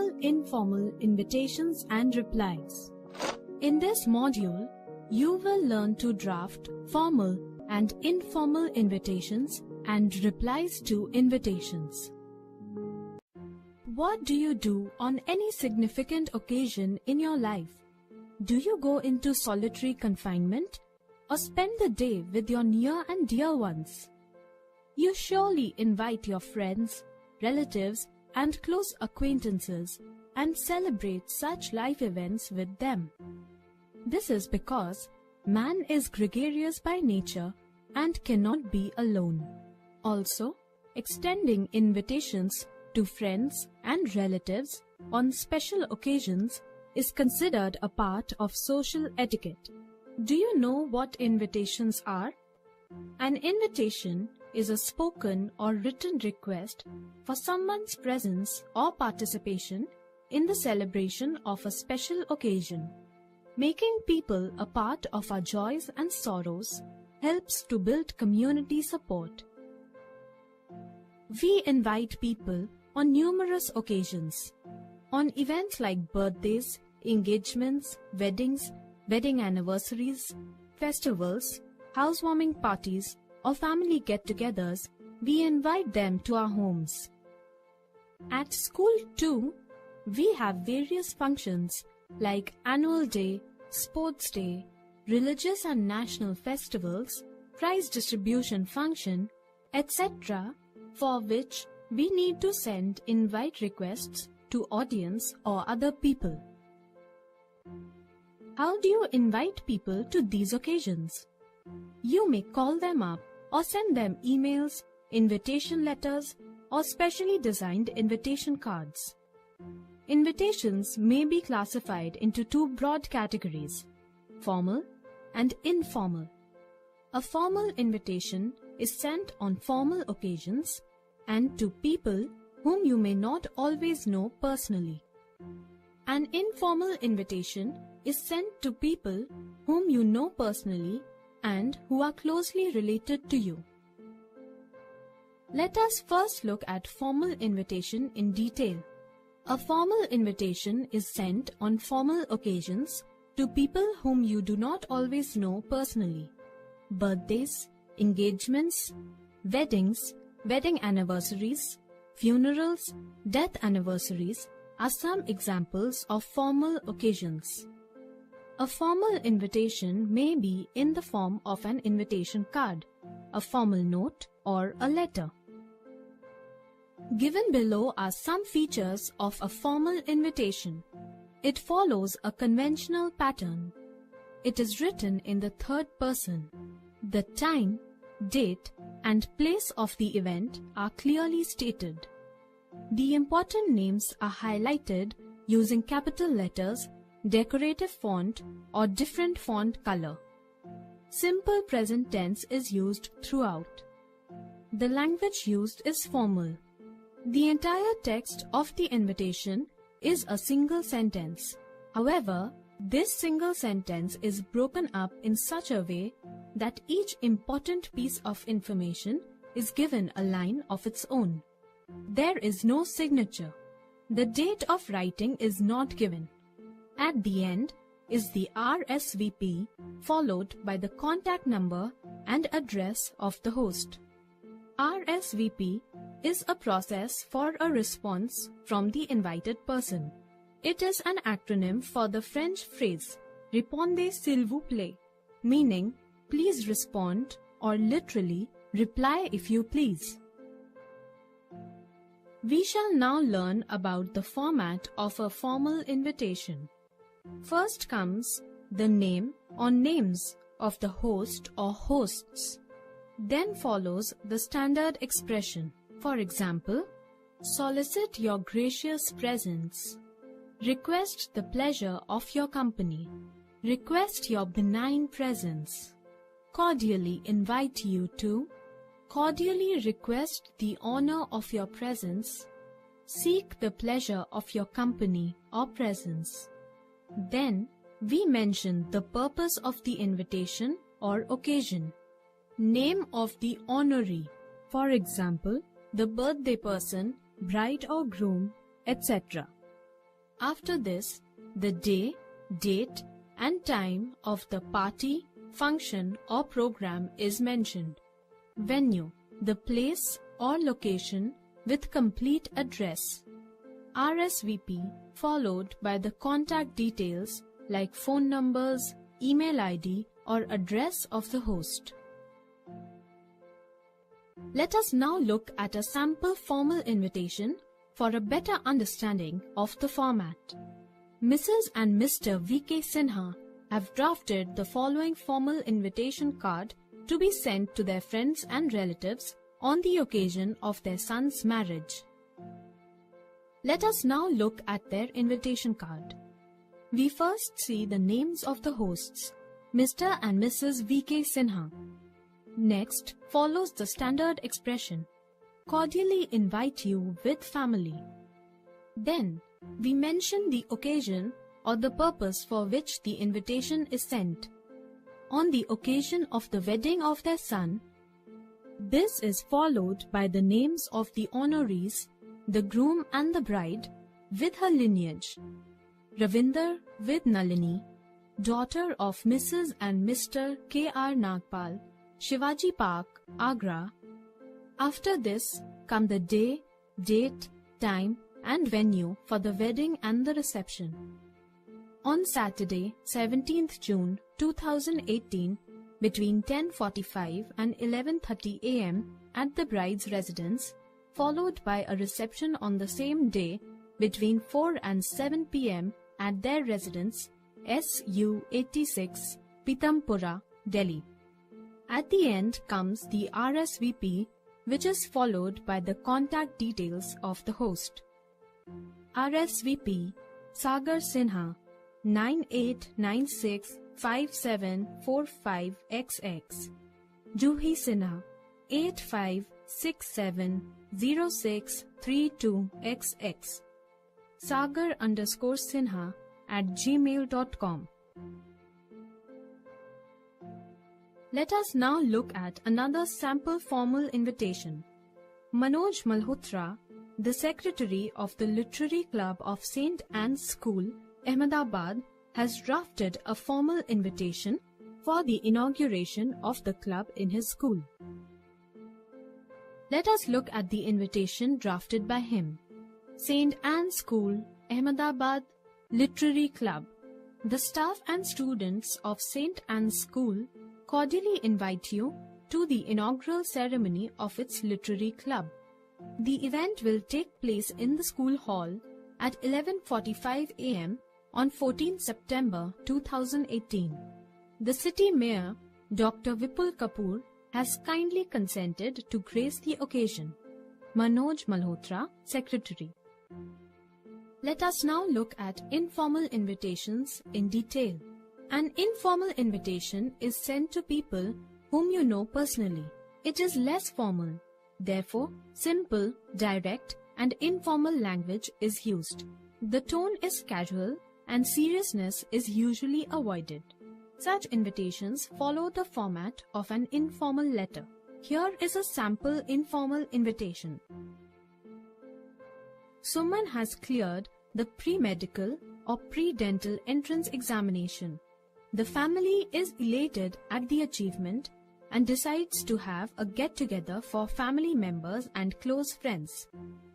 Formal, Informal Invitations and Replies. In this module, you will learn to draft formal and informal invitations and replies to invitations. What do you do on any significant occasion in your life? Do you go into solitary confinement or spend the day with your near and dear ones? You surely invite your friends, relatives, and close acquaintances and celebrate such life events with them. This is because man is gregarious by nature and cannot be alone. Also, extending invitations to friends and relatives on special occasions is considered a part of social etiquette. Do you know what invitations are? An invitation is a spoken or written request for someone's presence or participation in the celebration of a special occasion. Making people a part of our joys and sorrows helps to build community support. We invite people on numerous occasions. On events like birthdays, engagements, weddings, wedding anniversaries, festivals, housewarming parties, or family get-togethers, we invite them to our homes. At school too, we have various functions like annual day, sports day, religious and national festivals, prize distribution function, etc., for which we need to send invite requests to audience or other people. How do you invite people to these occasions? You may call them up or send them emails, invitation letters, or specially designed invitation cards. Invitations may be classified into two broad categories, formal and informal. A formal invitation is sent on formal occasions and to people whom you may not always know personally. An informal invitation is sent to people whom you know personally and who are closely related to you. Let us first look at formal invitation in detail. A formal invitation is sent on formal occasions to people whom you do not always know personally. Birthdays, engagements, weddings, wedding anniversaries, funerals, death anniversaries are some examples of formal occasions. A formal invitation may be in the form of an invitation card, a formal note, or a letter. Given below are some features of a formal invitation. It follows a conventional pattern. It is written in the third person. The time, date, and place of the event are clearly stated. The important names are highlighted using capital letters, decorative font, or different font color. Simple present tense is used throughout. The language used is formal. The entire text of the invitation is a single sentence. However, this single sentence is broken up in such a way that each important piece of information is given a line of its own. There is no signature. The date of writing is not given. At the end is the RSVP followed by the contact number and address of the host. RSVP is a process for a response from the invited person. It is an acronym for the French phrase "Répondez s'il vous plaît," meaning please respond, or literally reply if you please. We shall now learn about the format of a formal invitation. First comes the name or names of the host or hosts. Then follows the standard expression. For example, solicit your gracious presence. Request the pleasure of your company. Request your benign presence. Cordially invite you to. Cordially request the honor of your presence. Seek the pleasure of your company or presence. Then we mention the purpose of the invitation or occasion. Name of the honoree. For example, the birthday person, bride or groom, etc. After this, the day, date, and time of the party, function, or program is mentioned. Venue, the place or location with complete address. RSVP followed by the contact details like phone numbers, email ID, or address of the host. Let us now look at a sample formal invitation for a better understanding of the format. Mrs. and Mr. V.K. Sinha have drafted the following formal invitation card to be sent to their friends and relatives on the occasion of their son's marriage. Let us now look at their invitation card. We first see the names of the hosts, Mr. and Mrs. V.K. Sinha. Next follows the standard expression, cordially invite you with family. Then we mention the occasion or the purpose for which the invitation is sent. On the occasion of the wedding of their son, this is followed by the names of the honorees, the groom and the bride with her lineage. Ravinder with Nalini, daughter of Mrs. and Mr. K.R. Nagpal, Shivaji Park, Agra. After this come the day, date, time, and venue for the wedding and the reception. On Saturday, 17th June 2018, between 10:45 and 11:30 a.m. at the bride's residence, followed by a reception on the same day between 4 and 7 p.m. at their residence, SU 86, Pitampura, Delhi. At the end comes the RSVP, which is followed by the contact details of the host. RSVP Sagar Sinha 98965745XX, Juhi Sinha 85670632XX, sagar_sinha@gmail.com. Let us now look at another sample formal invitation. Manoj Malhotra, the secretary of the Literary Club of St. Anne's School, Ahmedabad, has drafted a formal invitation for the inauguration of the club in his school. Let us look at the invitation drafted by him. St. Anne's School, Ahmedabad, Literary Club. The staff and students of St. Anne's School cordially invite you to the inaugural ceremony of its literary club. The event will take place in the school hall at 11:45 a.m. on 14 September 2018. The city mayor, Dr. Vipul Kapoor, has kindly consented to grace the occasion. Manoj Malhotra, Secretary. Let us now look at informal invitations in detail. An informal invitation is sent to people whom you know personally. It is less formal. Therefore, simple, direct, and informal language is used. The tone is casual and seriousness is usually avoided. Such invitations follow the format of an informal letter. Here is a sample informal invitation. Suman has cleared the pre-medical or pre-dental entrance examination. The family is elated at the achievement and decides to have a get-together for family members and close friends.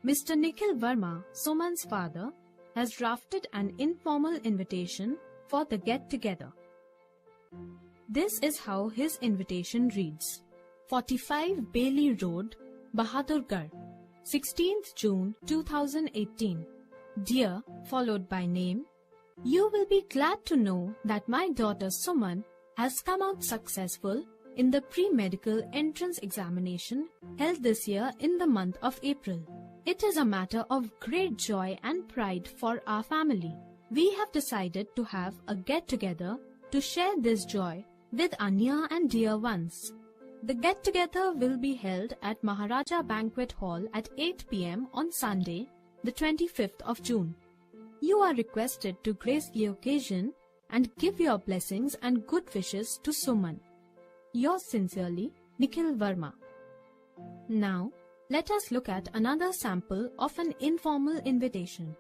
Mr. Nikhil Verma, Suman's father, has drafted an informal invitation for the get-together. This is how his invitation reads. 45 Bailey Road, Bahadurgarh, 16th June 2018. Dear, followed by name. You will be glad to know that my daughter Suman has come out successful in the pre-medical entrance examination held this year in the month of April. It is a matter of great joy and pride for our family. We have decided to have a get-together to share this joy with our near and dear ones. The get-together will be held at Maharaja Banquet Hall at 8 p.m. on Sunday, the 25th of June. You are requested to grace the occasion and give your blessings and good wishes to Suman. Yours sincerely, Nikhil Verma. Now, let us look at another sample of an informal invitation.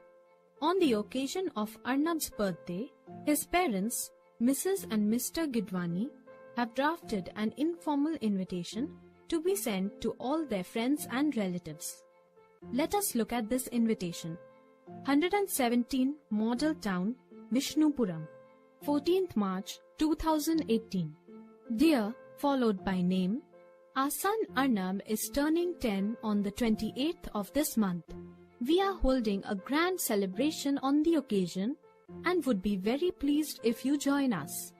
On the occasion of Arnab's birthday, his parents, Mrs. and Mr. Gidwani, have drafted an informal invitation to be sent to all their friends and relatives. Let us look at this invitation. 117 Model Town, Vishnupuram, 14th March 2018. Dear, followed by name, our son Arnab is turning 10 on the 28th of this month. We are holding a grand celebration on the occasion and would be very pleased if you join us.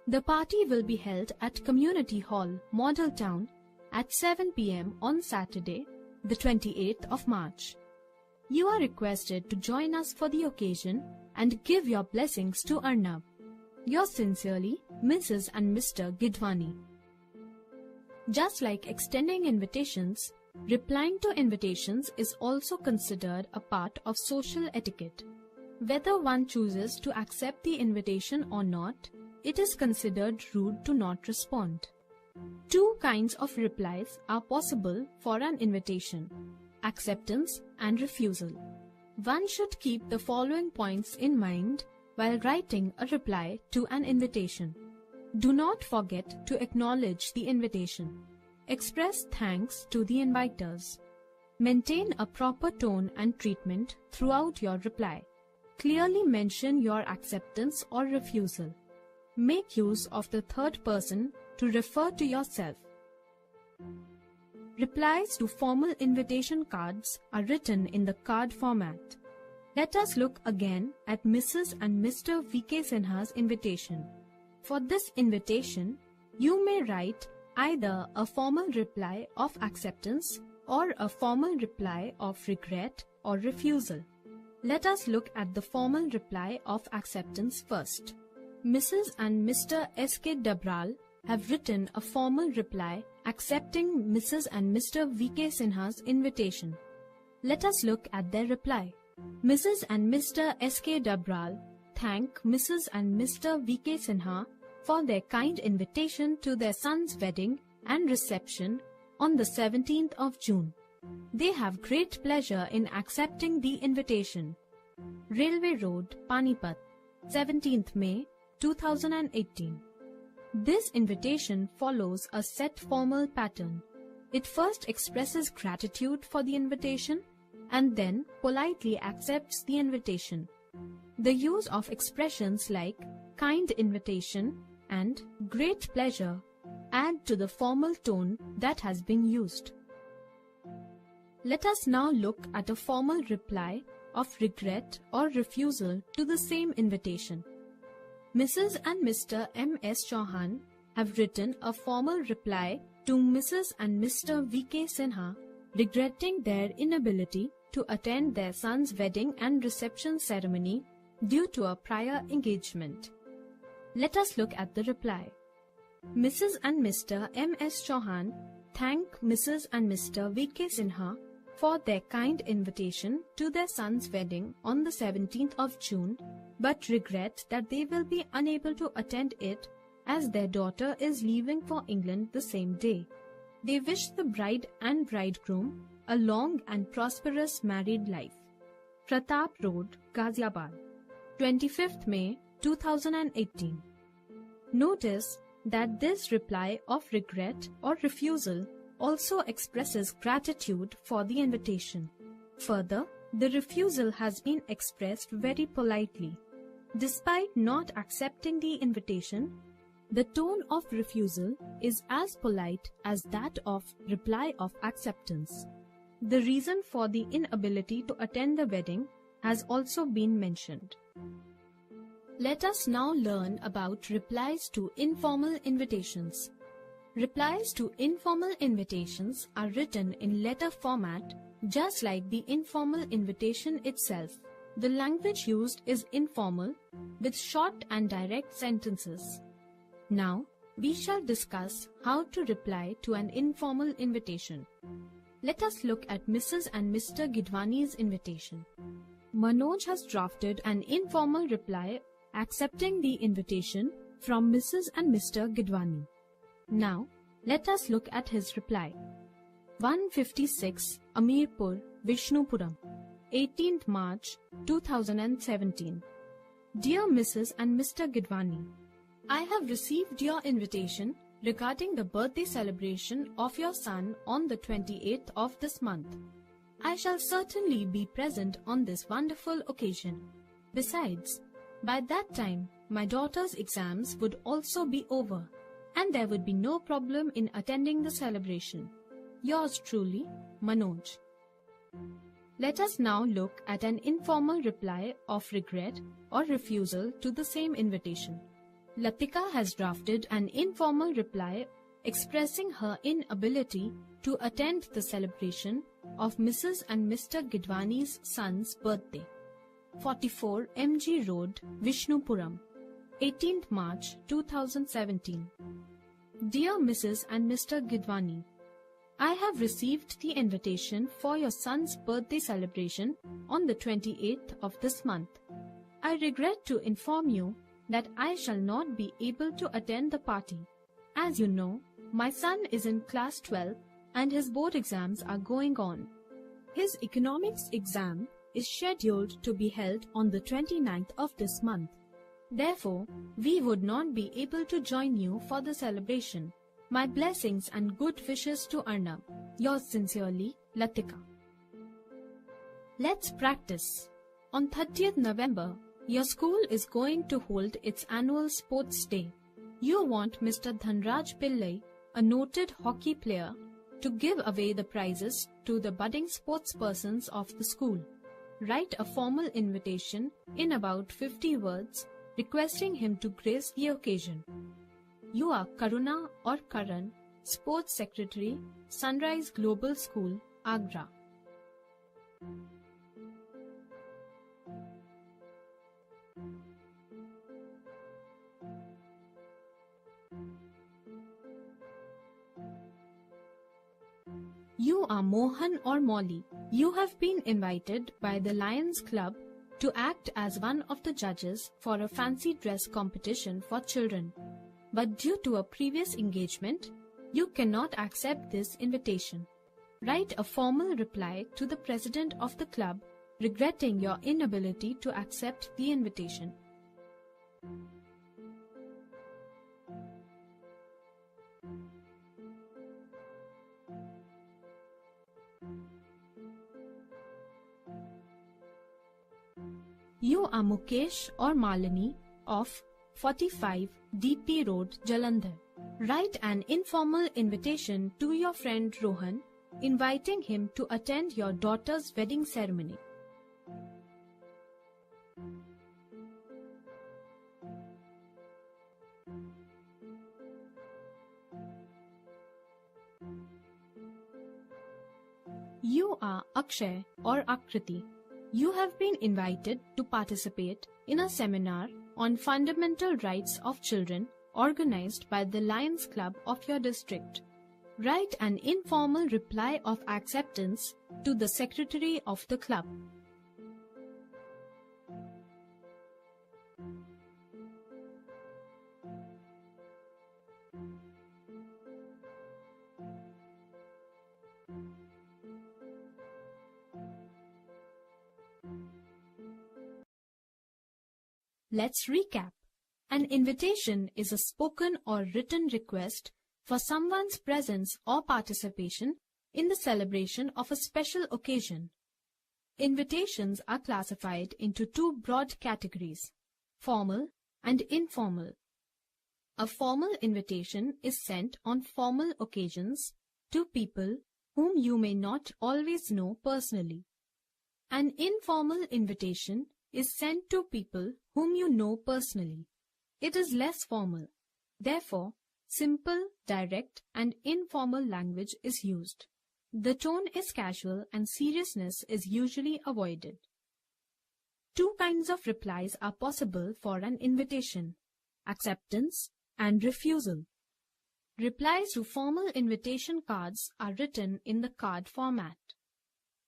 The party will be held at Community Hall, Model Town at 7 p.m. on Saturday, the 28th of March. You are requested to join us for the occasion and give your blessings to Arnab. Yours sincerely, Mrs. and Mr. Gidwani. Just like extending invitations, replying to invitations is also considered a part of social etiquette. Whether one chooses to accept the invitation or not, it is considered rude to not respond. Two kinds of replies are possible for an invitation: acceptance and refusal. One should keep the following points in mind while writing a reply to an invitation. Do not forget to acknowledge the invitation. Express thanks to the inviters. Maintain a proper tone and treatment throughout your reply. Clearly mention your acceptance or refusal. Make use of the third person to refer to yourself. Replies to formal invitation cards are written in the card format. Let us look again at Mrs. and Mr. V.K. Sinha's invitation. For this invitation, you may write either a formal reply of acceptance or a formal reply of regret or refusal. Let us look at the formal reply of acceptance first. Mrs. and Mr. S.K. Dabral have written a formal reply accepting Mrs. and Mr. V.K. Sinha's invitation. Let us look at their reply. Mrs. and Mr. S.K. Dabral thank Mrs. and Mr. V.K. Sinha for their kind invitation to their son's wedding and reception on the 17th of June. They have great pleasure in accepting the invitation. Railway Road, Panipat, 17th May 2018. This invitation follows a set formal pattern. It first expresses gratitude for the invitation and then politely accepts the invitation. The use of expressions like kind invitation and great pleasure add to the formal tone that has been used. Let us now look at a formal reply of regret or refusal to the same invitation. Mrs. and Mr. M.S. Chauhan have written a formal reply to Mrs. and Mr. V.K. Sinha regretting their inability to attend their son's wedding and reception ceremony due to a prior engagement. Let us look at the reply. Mrs. and Mr. M.S. Chauhan thank Mrs. and Mr. V.K. Sinha for their kind invitation to their son's wedding on the 17th of June, but regret that they will be unable to attend it as their daughter is leaving for England the same day. They wish the bride and bridegroom a long and prosperous married life. Pratap Road, Ghaziabad, 25th May 2018. Notice that this reply of regret or refusal also expresses gratitude for the invitation. Further, the refusal has been expressed very politely. Despite not accepting the invitation, the tone of refusal is as polite as that of reply of acceptance. The reason for the inability to attend the wedding has also been mentioned. Let us now learn about replies to informal invitations. Replies to informal invitations are written in letter format just like the informal invitation itself. The language used is informal with short and direct sentences. Now, we shall discuss how to reply to an informal invitation. Let us look at Mrs. and Mr. Gidwani's invitation. Manoj has drafted an informal reply accepting the invitation from Mrs. and Mr. Gidwani. Now, let us look at his reply. 156 Amirpur, Vishnupuram, 18th March 2017. Dear Mrs. and Mr. Gidwani, I have received your invitation regarding the birthday celebration of your son on the 28th of this month. I shall certainly be present on this wonderful occasion. Besides, by that time, my daughter's exams would also be over, and there would be no problem in attending the celebration. Yours truly, Manoj. Let us now look at an informal reply of regret or refusal to the same invitation. Latika has drafted an informal reply expressing her inability to attend the celebration of Mrs. and Mr. Gidwani's son's birthday. 44 MG Road, Vishnupuram, 18th March 2017. Dear Mrs. and Mr. Gidwani, I have received the invitation for your son's birthday celebration on the 28th of this month. I regret to inform you that I shall not be able to attend the party. As you know, my son is in class 12 and his board exams are going on. His economics exam is scheduled to be held on the 29th of this month. Therefore, we would not be able to join you for the celebration. My blessings and good wishes to Arnab. Yours sincerely, Latika. Let's practice. On 30th November, your school is going to hold its annual sports day. You want Mr. Dhanraj Pillai, a noted hockey player, to give away the prizes to the budding sportspersons of the school. Write a formal invitation in about 50 words requesting him to grace the occasion. You are Karuna or Karan, Sports Secretary, Sunrise Global School, Agra. You are Mohan or Molly. You have been invited by the Lions Club to act as one of the judges for a fancy dress competition for children. But due to a previous engagement, you cannot accept this invitation. Write a formal reply to the president of the club regretting your inability to accept the invitation. You are Mukesh or Malini of 45 DP Road, Jalandhar. Write an informal invitation to your friend Rohan, inviting him to attend your daughter's wedding ceremony. You are Akshay or Akriti. You have been invited to participate in a seminar on fundamental rights of children organized by the Lions Club of your district. Write an informal reply of acceptance to the secretary of the club. Let's recap. An invitation is a spoken or written request for someone's presence or participation in the celebration of a special occasion. Invitations are classified into two broad categories, formal and informal. A formal invitation is sent on formal occasions to people whom you may not always know personally. An informal invitation is sent to people whom you know personally. It is less formal. Therefore, simple, direct, and informal language is used. The tone is casual and seriousness is usually avoided. Two kinds of replies are possible for an invitation: acceptance and refusal. Replies to formal invitation cards are written in the card format.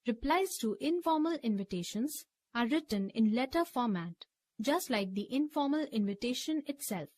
Replies to informal invitations are written in letter format, just like the informal invitation itself.